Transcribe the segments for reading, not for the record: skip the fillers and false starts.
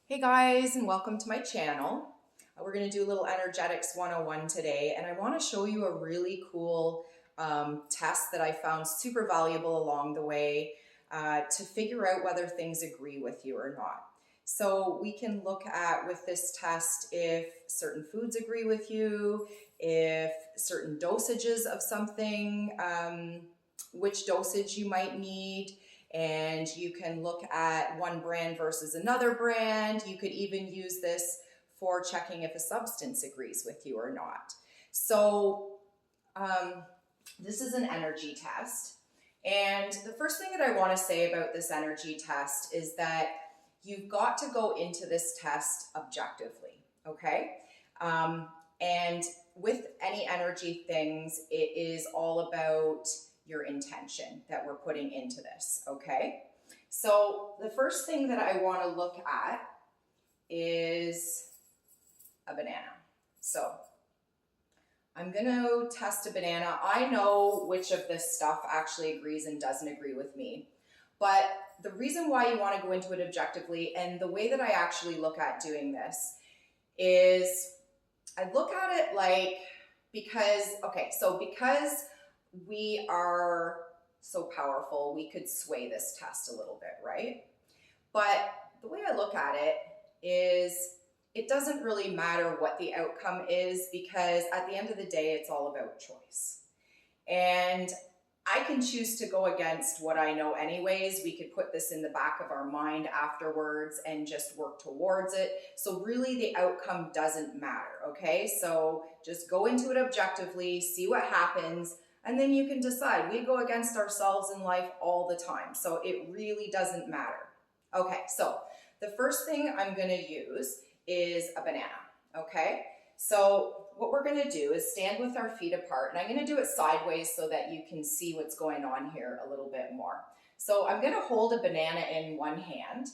Hey guys, and welcome to my channel. We're going to do a little Energetics 101 today, and I want to show you a really cool test that I found super valuable along the way to figure out whether things agree with you or not. So we can look at with this test if certain foods agree with you, if certain dosages of something, which dosage you might need. And you can look at one brand versus another brand. You could even use this for checking if a substance agrees with you or not. So this is an energy test. And the first thing that I want to say about this energy test is that you've got to go into this test objectively, okay? And with any energy things, it is all about your intention that we're putting into this, okay? So the first thing that I want to look at is a banana. So I'm going to test a banana. I know which of this stuff actually agrees and doesn't agree with me, but the reason why you want to go into it objectively, and the way that I actually look at doing this, is I look at it like, because we are so powerful, we could sway this test a little bit, right? But the way I look at it is it doesn't really matter what the outcome is, because at the end of the day, it's all about choice. And I can choose to go against what I know anyways. We could put this in the back of our mind afterwards and just work towards it. So really the outcome doesn't matter, okay? So just go into it objectively, see what happens, and then you can decide. We go against ourselves in life all the time, so it really doesn't matter. Okay, so the first thing I'm gonna use is a banana, okay? So what we're gonna do is stand with our feet apart, and I'm gonna do it sideways so that you can see what's going on here a little bit more. So I'm gonna hold a banana in one hand,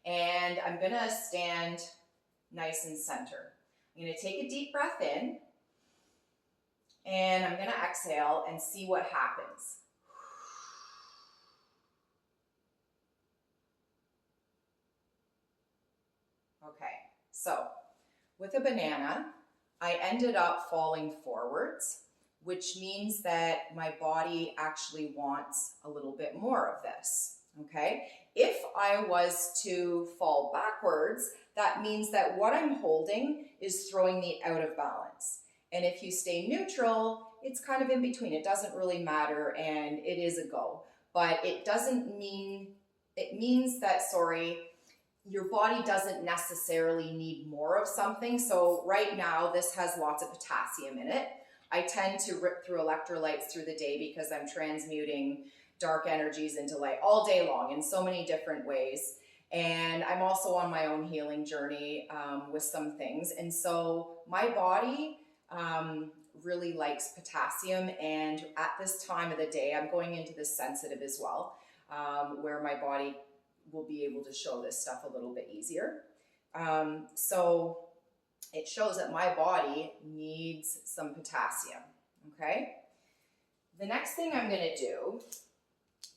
and I'm gonna stand nice and center. I'm gonna take a deep breath in, and I'm gonna exhale and see what happens. Okay, so with a banana, I ended up falling forwards, which means that my body actually wants a little bit more of this, okay? If I was to fall backwards, that means that what I'm holding is throwing me out of balance. And if you stay neutral, it's kind of in between. It doesn't really matter, and it is a go. But it doesn't mean, it means that, your body doesn't necessarily need more of something. So right now, this has lots of potassium in it. I tend to rip through electrolytes through the day because I'm transmuting dark energies into light all day long in so many different ways. And I'm also on my own healing journey with some things. And so my body really likes potassium, and at this time of the day, I'm going into this sensitive as well, where my body will be able to show this stuff a little bit easier. So it shows that my body needs some potassium, okay? The next thing I'm gonna do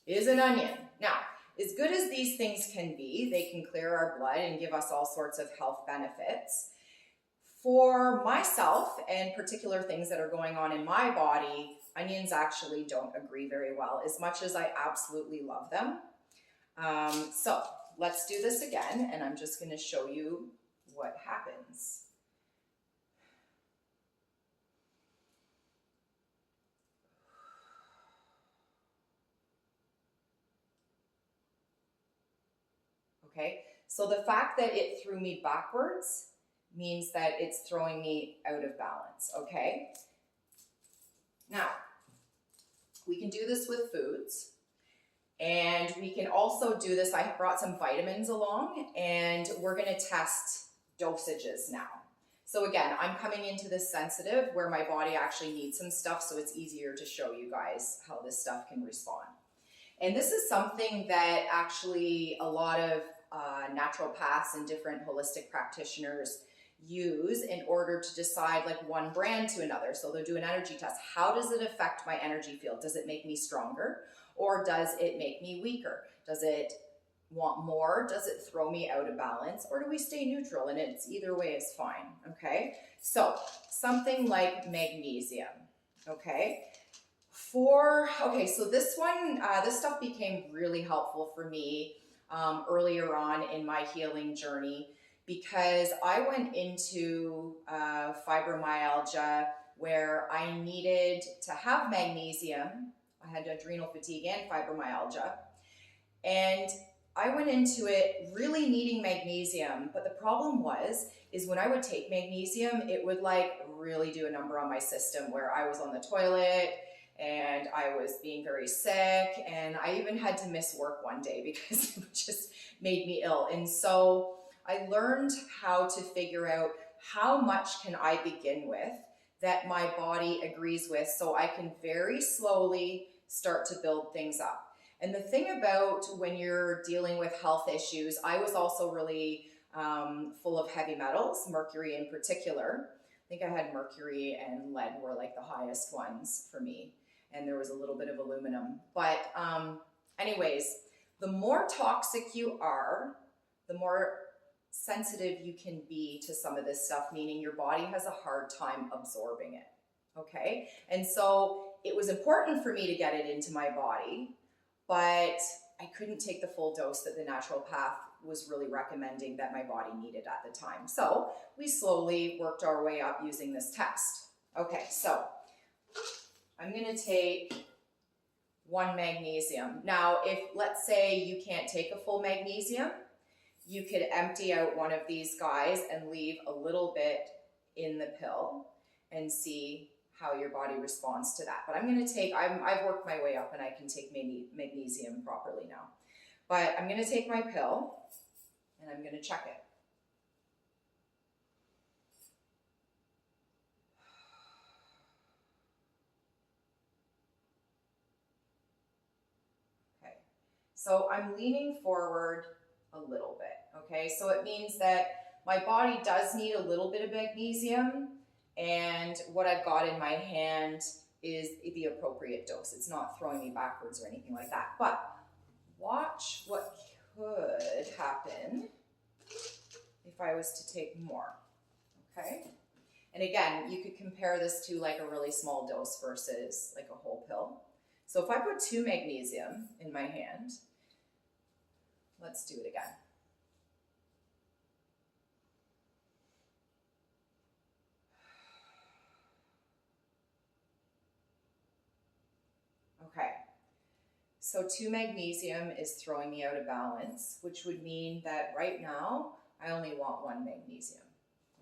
is an onion. Now, as good as these things can be, they can clear our blood and give us all sorts of health benefits. For myself and particular things that are going on in my body, onions actually don't agree very well, as much as I absolutely love them. So let's do this again, and I'm just going to show you what happens. Okay, so the fact that it threw me backwards means that it's throwing me out of balance, okay? Now, we can do this with foods, and we can also do this. I brought some vitamins along, and we're gonna test dosages now. So again, I'm coming into this sensitive where my body actually needs some stuff, so it's easier to show you guys how this stuff can respond. And this is something that actually a lot of naturopaths and different holistic practitioners use in order to decide like one brand to another. So they'll do an energy test. How does it affect my energy field? Does it make me stronger, or does it make me weaker? Does it want more? Does it throw me out of balance? Or do we stay neutral? And it's either way is fine, okay? So something like magnesium, okay? So this one, this stuff became really helpful for me earlier on in my healing journey, because I went into fibromyalgia where I needed to have magnesium. I had adrenal fatigue and fibromyalgia. And I went into it really needing magnesium, but the problem is when I would take magnesium, it would like really do a number on my system where I was on the toilet and I was being very sick, and I even had to miss work one day because it just made me ill. And so I learned how to figure out how much can I begin with that my body agrees with, so I can very slowly start to build things up. And the thing about when you're dealing with health issues, I was also really full of heavy metals, mercury in particular. I think I had mercury and lead were like the highest ones for me. And there was a little bit of aluminum. But anyways, the more toxic you are, the more sensitive you can be to some of this stuff, meaning your body has a hard time absorbing it, okay? And so it was important for me to get it into my body, but I couldn't take the full dose that the naturopath was really recommending that my body needed at the time. So we slowly worked our way up using this test. Okay, so I'm gonna take 1 magnesium. Now, if let's say you can't take a full magnesium, you could empty out one of these guys and leave a little bit in the pill and see how your body responds to that. But I'm gonna take, I've worked my way up and I can take magnesium properly now. But I'm gonna take my pill and I'm gonna check it. Okay, so I'm leaning forward a little bit, okay? So it means that my body does need a little bit of magnesium, and what I've got in my hand is the appropriate dose. It's not throwing me backwards or anything like that. But watch what could happen if I was to take more, okay? And again, you could compare this to like a really small dose versus like a whole pill. So if I put 2 magnesium in my hand, let's do it again. Okay, so 2 magnesium is throwing me out of balance, which would mean that right now I only want 1 magnesium,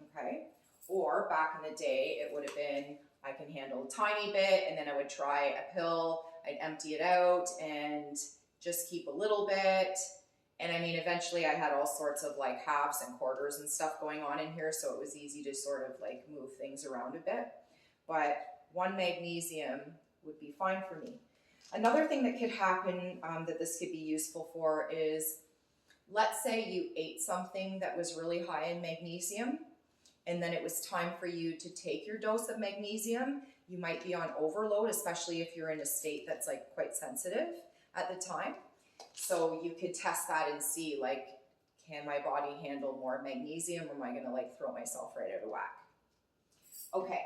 okay? Or back in the day, it would have been, I can handle a tiny bit and then I would try a pill, I'd empty it out and just keep a little bit. And I mean, eventually I had all sorts of like halves and quarters and stuff going on in here, so it was easy to sort of like move things around a bit. But 1 magnesium would be fine for me. Another thing that could happen that this could be useful for is, let's say you ate something that was really high in magnesium, and then it was time for you to take your dose of magnesium. You might be on overload, especially if you're in a state that's like quite sensitive at the time. So you could test that and see, like, can my body handle more magnesium, or am I gonna like throw myself right out of whack? Okay,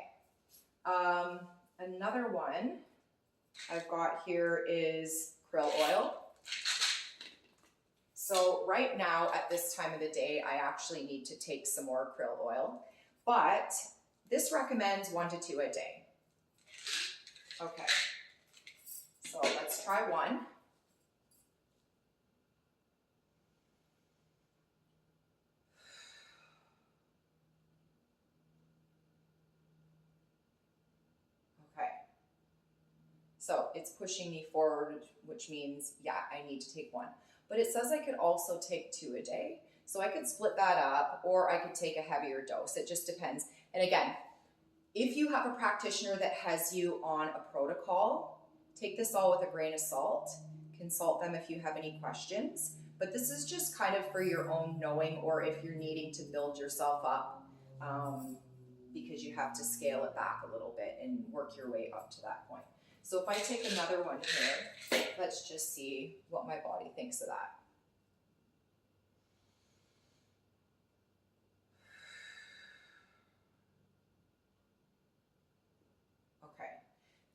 another one I've got here is krill oil. So right now at this time of the day, I actually need to take some more krill oil, but this recommends 1 to 2 a day. Okay, so let's try 1. So it's pushing me forward, which means, yeah, I need to take 1. But it says I could also take 2 a day. So I could split that up, or I could take a heavier dose. It just depends. And again, if you have a practitioner that has you on a protocol, take this all with a grain of salt. Consult them if you have any questions. But this is just kind of for your own knowing, or if you're needing to build yourself up, because you have to scale it back a little bit and work your way up to that point. So if I take another one here, let's just see what my body thinks of that.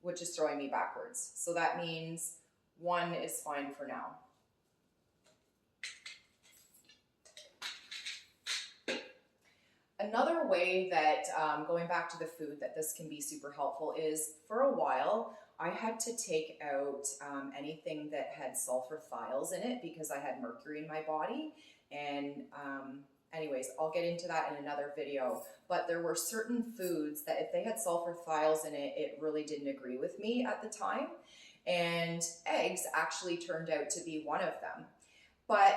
which is throwing me backwards. So that means 1 is fine for now. Another way that, going back to the food, that this can be super helpful is, for a while, I had to take out anything that had sulfur thiols in it because I had mercury in my body. And anyways, I'll get into that in another video. But there were certain foods that if they had sulfur thiols in it, it really didn't agree with me at the time. And eggs actually turned out to be one of them. But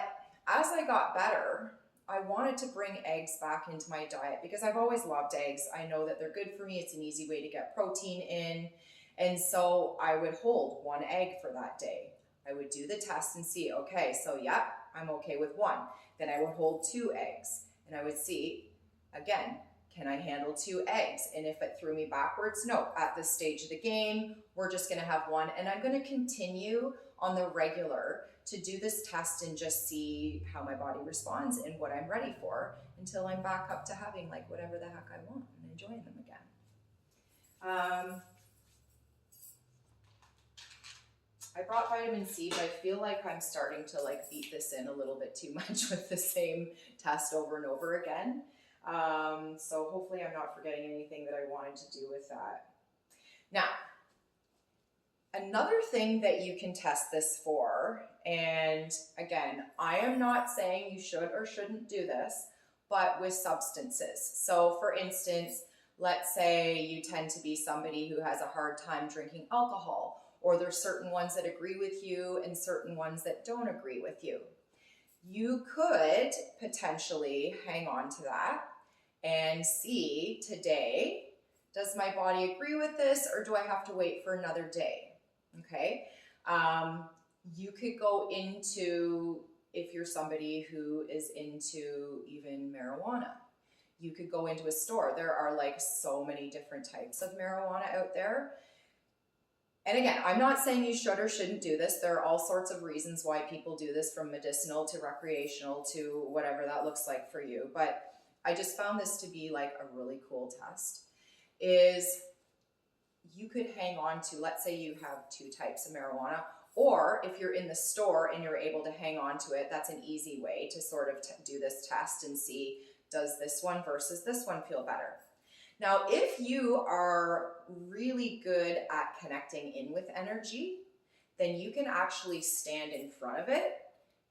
as I got better, I wanted to bring eggs back into my diet because I've always loved eggs. I know that they're good for me. It's an easy way to get protein in. And so I would hold 1 egg for that day. I would do the test and see, okay, so yep, I'm okay with 1. Then I would hold 2 eggs and I would see, again, can I handle 2 eggs? And if it threw me backwards, no, at this stage of the game, we're just gonna have 1. And I'm gonna continue on the regular to do this test and just see how my body responds and what I'm ready for until I'm back up to having like whatever the heck I want and enjoying them again. I brought vitamin C, but I feel like I'm starting to like beat this in a little bit too much with the same test over and over again. So hopefully I'm not forgetting anything that I wanted to do with that. Now, another thing that you can test this for, and again, I am not saying you should or shouldn't do this, but with substances. So for instance, let's say you tend to be somebody who has a hard time drinking alcohol, or there's certain ones that agree with you and certain ones that don't agree with you. You could potentially hang on to that and see today, does my body agree with this or do I have to wait for another day? Okay. You could go into, if you're somebody who is into even marijuana, you could go into a store. There are like so many different types of marijuana out there. And again, I'm not saying you should or shouldn't do this. There are all sorts of reasons why people do this, from medicinal to recreational to whatever that looks like for you. But I just found this to be like a really cool test. Is you could hang on to, let's say you have 2 types of marijuana, or if you're in the store and you're able to hang on to it, that's an easy way to sort of do this test and see, does this one versus this one feel better? Now, if you are really good at connecting in with energy, then you can actually stand in front of it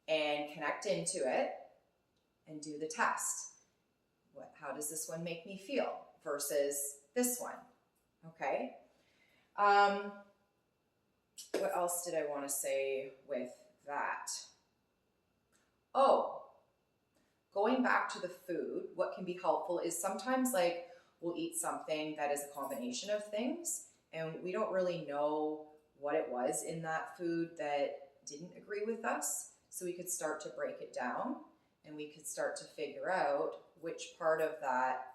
and connect into it and do the test. How does this one make me feel versus this one? Okay. What else did I want to say with that? Oh, going back to the food, what can be helpful is sometimes like we'll eat something that is a combination of things and we don't really know what it was in that food that didn't agree with us. So we could start to break it down and we could start to figure out which part of that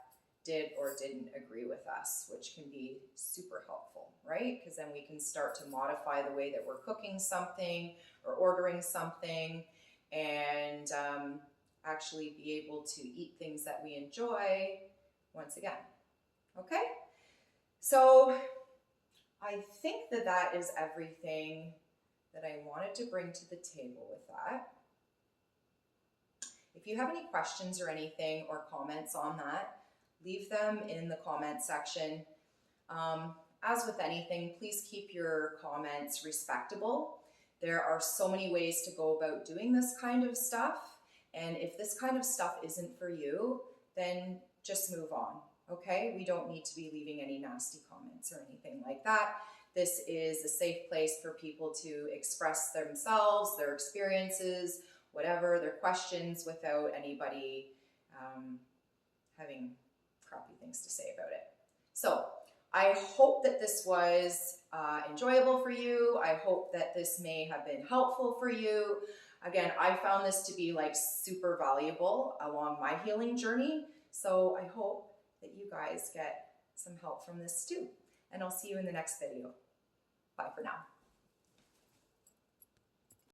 did or didn't agree with us, which can be super helpful, right? Because then we can start to modify the way that we're cooking something or ordering something and actually be able to eat things that we enjoy once again. Okay? So I think that that is everything that I wanted to bring to the table with that. If you have any questions or anything or comments on that, leave them in the comment section. As with anything, please keep your comments respectable. There are so many ways to go about doing this kind of stuff. And if this kind of stuff isn't for you, then just move on, okay? We don't need to be leaving any nasty comments or anything like that. This is a safe place for people to express themselves, their experiences, whatever, their questions, without anybody having crappy things to say about it. So I hope that this was enjoyable for you. I hope that this may have been helpful for you. Again, I found this to be like super valuable along my healing journey. So I hope that you guys get some help from this too. And I'll see you in the next video. Bye for now.